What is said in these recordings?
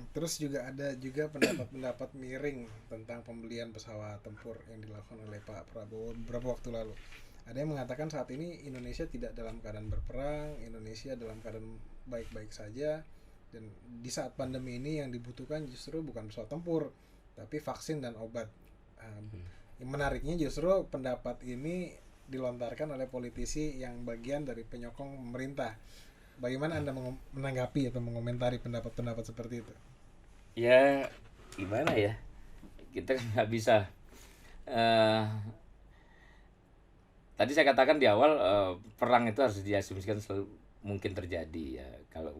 Terus juga ada juga pendapat-pendapat miring tentang pembelian pesawat tempur yang dilakukan oleh Pak Prabowo beberapa waktu lalu. Ada yang mengatakan saat ini Indonesia tidak dalam keadaan berperang, Indonesia dalam keadaan baik-baik saja, dan di saat pandemi ini yang dibutuhkan justru bukan pesawat tempur, tapi vaksin dan obat. Yang menariknya justru pendapat ini dilontarkan oleh politisi yang bagian dari penyokong pemerintah. Bagaimana Anda menanggapi atau mengomentari pendapat-pendapat seperti itu? Ya gimana ya, kita kan nggak bisa. eh Tadi saya katakan di awal, perang itu harus diasumsikan selalu mungkin terjadi ya. Kalau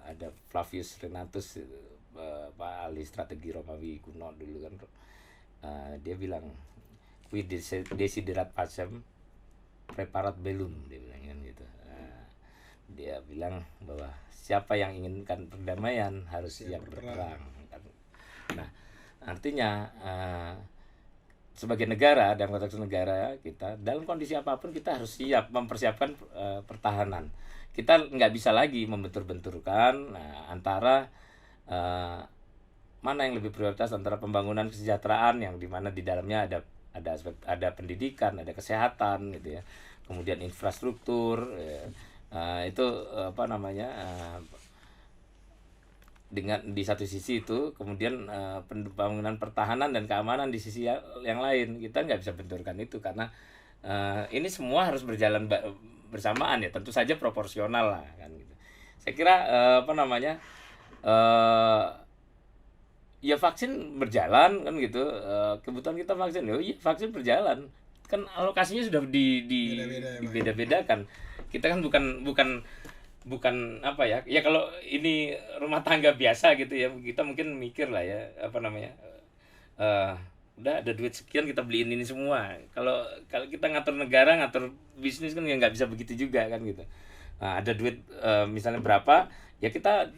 ada Flavius Renatus, Pak ahli strategi Romawi kuno dulu kan, dia bilang qui desiderat pacem preparat bellum, dia bilang kan gitu. Dia bilang bahwa siapa yang inginkan perdamaian harus siap berperang kan. Nah, artinya sebagai negara, dalam konteks negara kita, dalam kondisi apapun kita harus siap mempersiapkan pertahanan. Kita nggak bisa lagi membentur-benturkan antara mana yang lebih prioritas, antara pembangunan kesejahteraan yang dimana di dalamnya ada pendidikan, ada kesehatan gitu ya, kemudian infrastruktur ya. Itu apa namanya, dengan di satu sisi itu, kemudian pembangunan pertahanan dan keamanan di sisi yang lain. Kita nggak bisa benturkan itu karena ini semua harus berjalan bersamaan ya, tentu saja proporsional lah kan gitu. Saya kira apa namanya, eh ya vaksin berjalan kan gitu. Kebutuhan kita vaksin, oh iya vaksin berjalan kan, alokasinya sudah Beda-beda ya Bang. dibeda-bedakan. Kita kan bukan bukan bukan apa ya, ya kalau ini rumah tangga biasa gitu ya, kita mungkin mikir lah ya, apa namanya, eh udah ada duit sekian kita beliin ini semua. Kalau kalau kita ngatur negara, ngatur bisnis kan ya nggak bisa begitu juga kan gitu. Nah, ada duit misalnya berapa, ya kita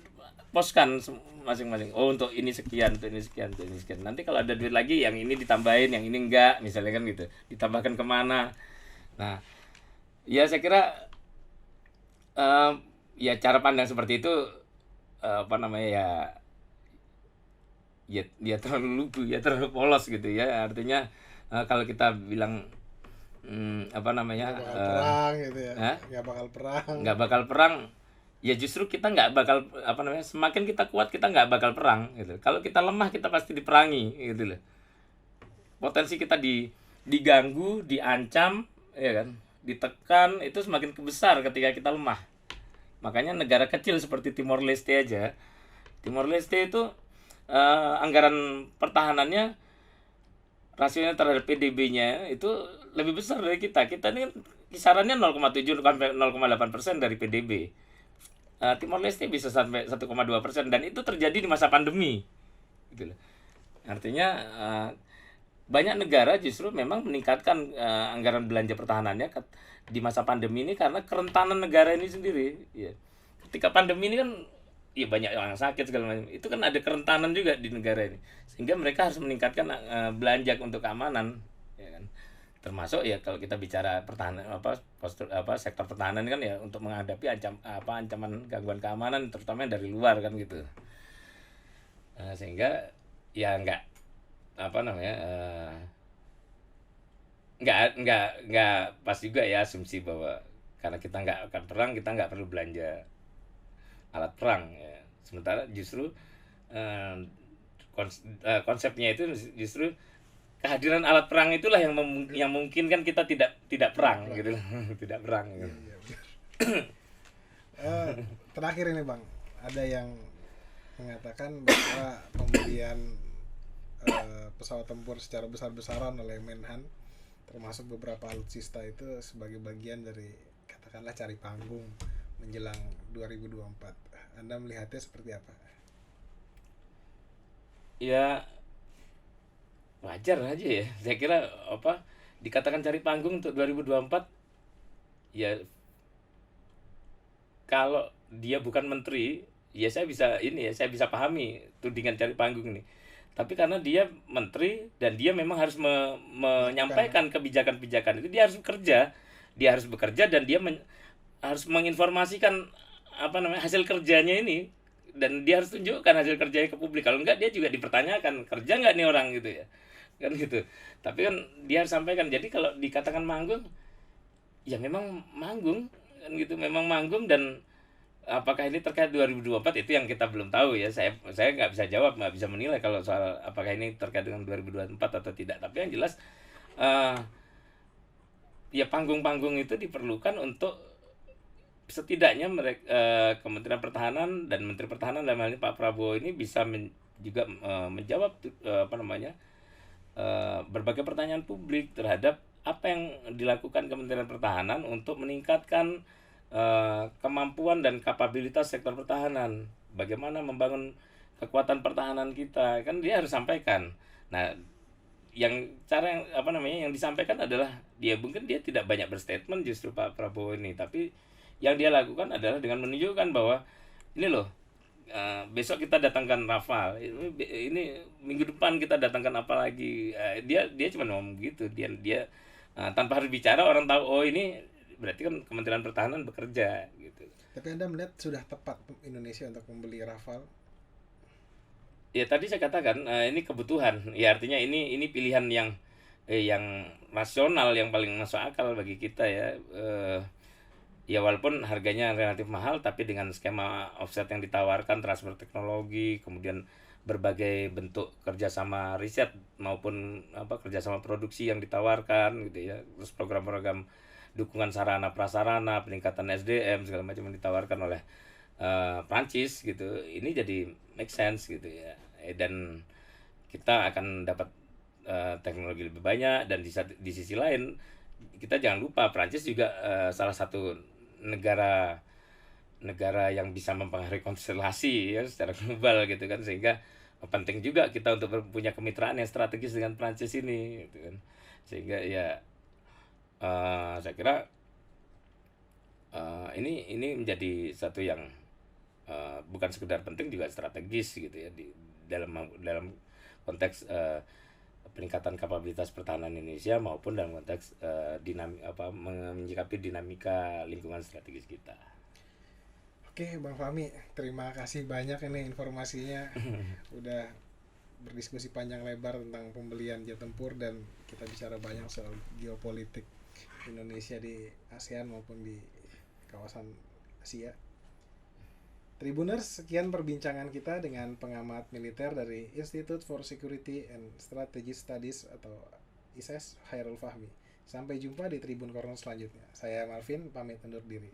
poskan masing-masing, oh untuk ini sekian, untuk ini sekian, untuk ini sekian. Nanti kalau ada duit lagi yang ini ditambahin, yang ini enggak misalnya kan gitu, ditambahkan kemana. Nah, ya saya kira eh, ya cara pandang seperti itu apa namanya ya, ya terlalu lugu ya, terlalu polos gitu ya. Artinya kalau kita bilang apa namanya, Nggak bakal perang gitu ya, eh, nggak bakal perang. nggak bakal perang, ya justru kita nggak bakal apa namanya, semakin kita kuat kita nggak bakal perang gitu. Kalau kita lemah kita pasti diperangi gitu loh. Potensi kita diganggu, diancam, ya kan, ditekan itu semakin besar ketika kita lemah. Makanya negara kecil seperti Timor Leste aja, Timor Leste itu anggaran pertahanannya, rasionya terhadap PDB-nya itu lebih besar dari kita. Kita ini kan kisarannya 0,7 sampai 0,8% dari PDB. Timor Leste bisa sampai 1,2%, dan itu terjadi di masa pandemi. Gitu loh. Artinya banyak negara justru memang meningkatkan anggaran belanja pertahanannya di masa pandemi ini karena kerentanan negara ini sendiri. Ya. Ketika pandemi ini kan ya banyak orang sakit segala macam. Itu kan ada kerentanan juga di negara ini. Sehingga mereka harus meningkatkan belanja untuk keamanan, ya kan. Termasuk ya kalau kita bicara pertahanan, sektor pertahanan kan ya, untuk menghadapi ancaman gangguan keamanan terutama dari luar kan gitu. Sehingga ya nggak apa namanya, nggak pas juga ya asumsi bahwa karena kita nggak akan perang kita nggak perlu belanja alat perang ya. Sementara justru eh, konsepnya itu justru kehadiran alat perang itulah yang memungkinkan kita tidak Tidak perang perang. gitu. Tidak perang Iya, gitu. iya, benar. Terakhir ini Bang, ada yang mengatakan bahwa pembelian pesawat tempur secara besar-besaran oleh Menhan, termasuk beberapa alutsista, itu sebagai bagian dari katakanlah cari panggung menjelang 2024. Anda melihatnya seperti apa? Ya wajar aja ya, saya kira. Apa dikatakan cari panggung untuk 2024, ya kalau dia bukan menteri, ya saya bisa ini ya, saya bisa pahami tudingan cari panggung ini. Tapi karena dia menteri dan dia memang harus Melakukan menyampaikan kebijakan-kebijakan itu, dia harus bekerja, dan dia harus menginformasikan apa namanya hasil kerjanya ini dan dia harus tunjukkan hasil kerjanya ke publik. Kalau enggak dia juga dipertanyakan, kerja nggak nih orang gitu ya. Kan gitu. Tapi kan dia harus sampaikan. Jadi kalau dikatakan manggung, ya memang manggung kan gitu, memang manggung. Dan apakah ini terkait 2024 itu yang kita belum tahu ya. Saya nggak bisa jawab, nggak bisa menilai kalau soal apakah ini terkait dengan 2024 atau tidak. Tapi yang jelas eh, ya panggung-panggung itu diperlukan untuk setidaknya mereka, Kementerian Pertahanan dan Menteri Pertahanan dalam hal ini Pak Prabowo ini bisa juga menjawab apa namanya, berbagai pertanyaan publik terhadap apa yang dilakukan Kementerian Pertahanan untuk meningkatkan kemampuan dan kapabilitas sektor pertahanan. Bagaimana membangun kekuatan pertahanan kita, kan dia harus sampaikan. Nah, cara yang apa namanya yang disampaikan adalah dia mungkin dia tidak banyak berstatement justru Pak Prabowo ini, tapi yang dia lakukan adalah dengan menunjukkan bahwa ini loh, besok kita datangkan Rafale, ini minggu depan kita datangkan apa lagi. Dia cuma ngomong gitu, dia tanpa harus bicara orang tahu, oh ini berarti kan Kementerian Pertahanan bekerja gitu. Tapi Anda melihat sudah tepat Indonesia untuk membeli Rafale? Ya tadi saya katakan ini kebutuhan, ya artinya ini pilihan yang rasional, yang paling masuk akal bagi kita ya. Ya walaupun harganya relatif mahal, tapi dengan skema offset yang ditawarkan, transfer teknologi, kemudian berbagai bentuk kerjasama riset maupun kerjasama produksi yang ditawarkan gitu ya, terus program-program dukungan sarana prasarana, peningkatan SDM segala macam yang ditawarkan oleh Prancis gitu, ini jadi make sense gitu ya. Dan kita akan dapat teknologi lebih banyak, dan di sisi lain kita jangan lupa Prancis juga salah satu negara yang bisa mempengaruhi konstelasi ya secara global gitu kan, sehingga penting juga kita untuk punya kemitraan yang strategis dengan Prancis ini gitu kan. Sehingga ya saya kira ini menjadi satu yang bukan sekedar penting, juga strategis gitu ya dalam konteks peningkatan kapabilitas pertahanan Indonesia maupun dalam konteks menyikapi dinamika lingkungan strategis kita. Oke, Bang Fahmi, terima kasih banyak ini informasinya. Udah berdiskusi panjang lebar tentang pembelian jet tempur, dan kita bicara banyak soal geopolitik Indonesia di ASEAN maupun di kawasan Asia. Tribuners, sekian perbincangan kita dengan pengamat militer dari Institute for Security and Strategic Studies atau ISS, Chairul Fahmi. Sampai jumpa di Tribun Corner selanjutnya. Saya Marvin, pamit undur diri.